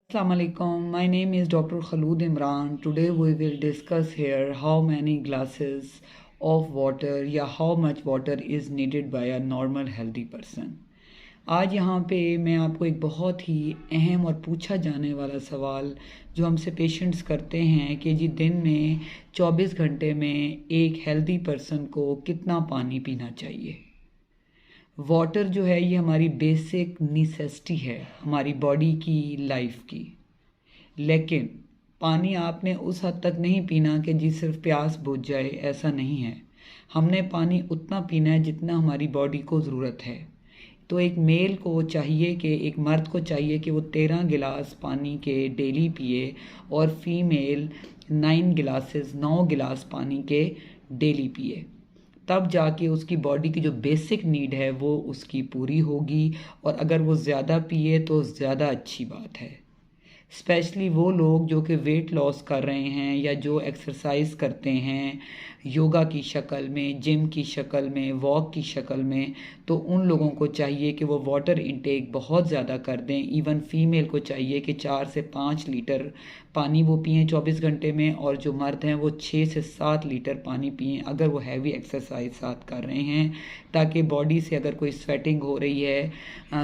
Assalamu alaikum. My name is Dr. Khalud Imran. Today we will discuss here how many glasses of water या how much water is needed by a normal healthy person. आज यहाँ पे मैं आपको एक बहुत ही अहम और पूछा जाने वाला सवाल जो हमसे पेशेंट्स करते हैं कि जी दिन में 24 घंटे में एक हेल्दी पर्सन को कितना पानी पीना चाहिए। वाटर जो है ये हमारी बेसिक नेसेसिटी है हमारी बॉडी की लाइफ की। लेकिन पानी आपने उस हद तक नहीं पीना कि जी सिर्फ प्यास बुझ जाए, ऐसा नहीं है। हमने पानी उतना पीना है जितना हमारी बॉडी को ज़रूरत है। तो एक मेल को चाहिए कि एक मर्द को चाहिए कि वो 13 गिलास पानी के डेली पिए और फीमेल 9 गिलास पानी के डेली पिए। तब जाके उसकी बॉडी की जो बेसिक नीड है वो उसकी पूरी होगी। और अगर वो ज़्यादा पिए तो ज़्यादा अच्छी बात है। स्पेशली वो लोग जो कि वेट लॉस कर रहे हैं या जो एक्सरसाइज करते हैं योगा की शक्ल में, जिम की शक्ल में, वॉक की शक्ल में, तो उन लोगों को चाहिए कि वो वाटर इंटेक बहुत ज़्यादा कर दें। इवन फीमेल को चाहिए कि 4 से 5 लीटर पानी वो पिएँ 24 घंटे में, और जो मर्द हैं वो 6 से 7 लीटर पानी पिएँ अगर वो हैवी एक्सरसाइज साथ कर रहे हैं, ताकि बॉडी से अगर कोई स्वेटिंग हो रही है,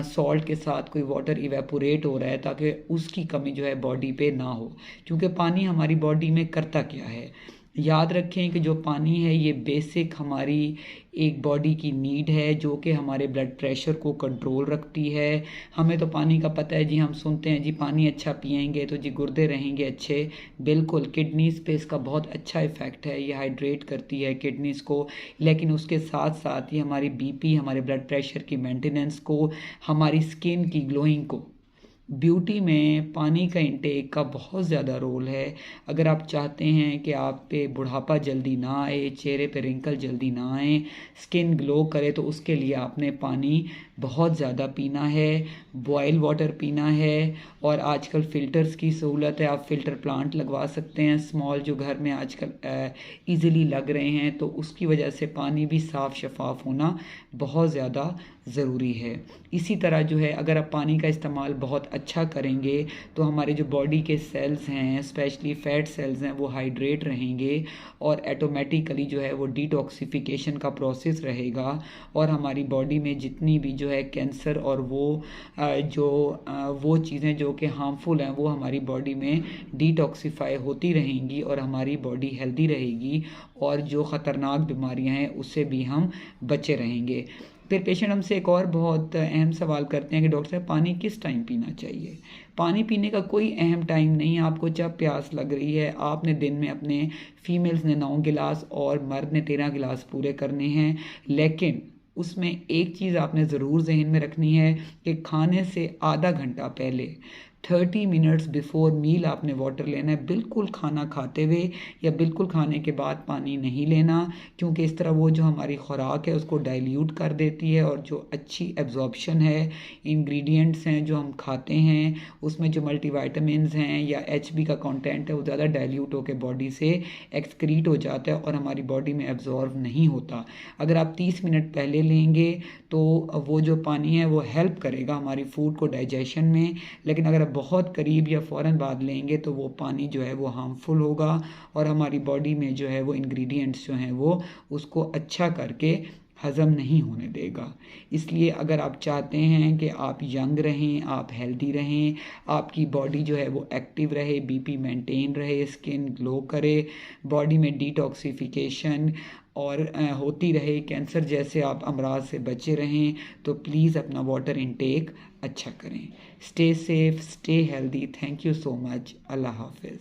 सॉल्ट के साथ कोई वाटर इवेपोरेट हो रहा है, ताकि उसकी कमी जो है बॉडी पे ना हो। क्योंकि पानी हमारी बॉडी में करता क्या है, याद रखें कि जो पानी है ये बेसिक हमारी एक बॉडी की नीड है जो कि हमारे ब्लड प्रेशर को कंट्रोल रखती है। हमें तो पानी का पता है जी, हम सुनते हैं जी पानी अच्छा पिएंगे तो जी गुर्दे रहेंगे अच्छे। बिल्कुल, किडनीज पे इसका बहुत अच्छा इफ़ेक्ट है, ये हाइड्रेट करती है किडनीज को। लेकिन उसके साथ साथ ये हमारी बीपी, हमारे ब्लड प्रेशर की मेंटेनेंस को, हमारी स्किन की ग्लोइंग को, ब्यूटी में पानी का इंटेक का बहुत ज़्यादा रोल है। अगर आप चाहते हैं कि आप पे बुढ़ापा जल्दी ना आए, चेहरे पे रिंकल जल्दी ना आए, स्किन ग्लो करे, तो उसके लिए आपने पानी बहुत ज़्यादा पीना है, बॉयल वाटर पीना है। और आजकल फ़िल्टर्स की सहूलत है, आप फ़िल्टर प्लांट लगवा सकते हैं स्मॉल, जो घर में आजकल ईज़िली लग रहे हैं, तो उसकी वजह से पानी भी साफ़ शफाफ होना बहुत ज़्यादा ज़रूरी है। इसी तरह जो है अगर आप पानी का इस्तेमाल बहुत अच्छा करेंगे तो हमारे जो बॉडी के सेल्स हैं, स्पेशली फैट सेल्स हैं, वो हाइड्रेट रहेंगे और ऑटोमेटिकली जो है वो डिटॉक्सिफिकेशन का प्रोसेस रहेगा। और हमारी बॉडी में जितनी भी जो है कैंसर और वो चीज़ें जो कि हार्मफुल हैं वो हमारी बॉडी में डिटॉक्सिफाई होती रहेंगी और हमारी बॉडी हेल्दी रहेगी, और जो ख़तरनाक बीमारियां हैं उससे भी हम बचे रहेंगे। फिर पेशेंट हमसे एक और बहुत अहम सवाल करते हैं कि डॉक्टर साहब पानी किस टाइम पीना चाहिए। पानी पीने का कोई अहम टाइम नहीं है, आपको जब प्यास लग रही है आपने दिन में अपने फीमेल्स ने 9 गिलास और मर्द ने 13 गिलास पूरे करने हैं। लेकिन उसमें एक चीज़ आपने ज़रूर जहन में रखनी है कि खाने से आधा घंटा पहले, 30 मिनट्स बिफोर मील आपने वाटर लेना है। बिल्कुल खाना खाते हुए या बिल्कुल खाने के बाद पानी नहीं लेना, क्योंकि इस तरह वो जो हमारी खुराक है उसको डाइल्यूट कर देती है, और जो अच्छी एब्जॉर्प्शन है, इंग्रेडिएंट्स हैं जो हम खाते हैं उसमें जो मल्टीविटामिन्स हैं या एचबी का कंटेंट है वो ज़्यादा डाइल्यूट होकर बॉडी से एक्सक्रीट हो जाता है और हमारी बॉडी में एब्जॉर्व नहीं होता। अगर आप 30 मिनट पहले लेंगे तो वो जो पानी है वो हेल्प करेगा हमारी फूड को डाइजेशन में। लेकिन अगर आप बहुत करीब या फ़ौरन बाद लेंगे तो वो पानी जो है वो हार्मफुल होगा और हमारी बॉडी में जो है वो इंग्रेडिएंट्स जो हैं वो उसको अच्छा करके हज़म नहीं होने देगा। इसलिए अगर आप चाहते हैं कि आप यंग रहें, आप हेल्दी रहें, आपकी बॉडी जो है वो एक्टिव रहे, बीपी मेंटेन रहे, स्किन ग्लो करे, बॉडी में डिटॉक्सिफिकेशन और होती रहे, कैंसर जैसे आप अमराज से बचे रहें, तो प्लीज़ अपना वाटर इंटेक अच्छा करें। Stay safe, stay healthy. Thank you so much. Allah हाफिज़।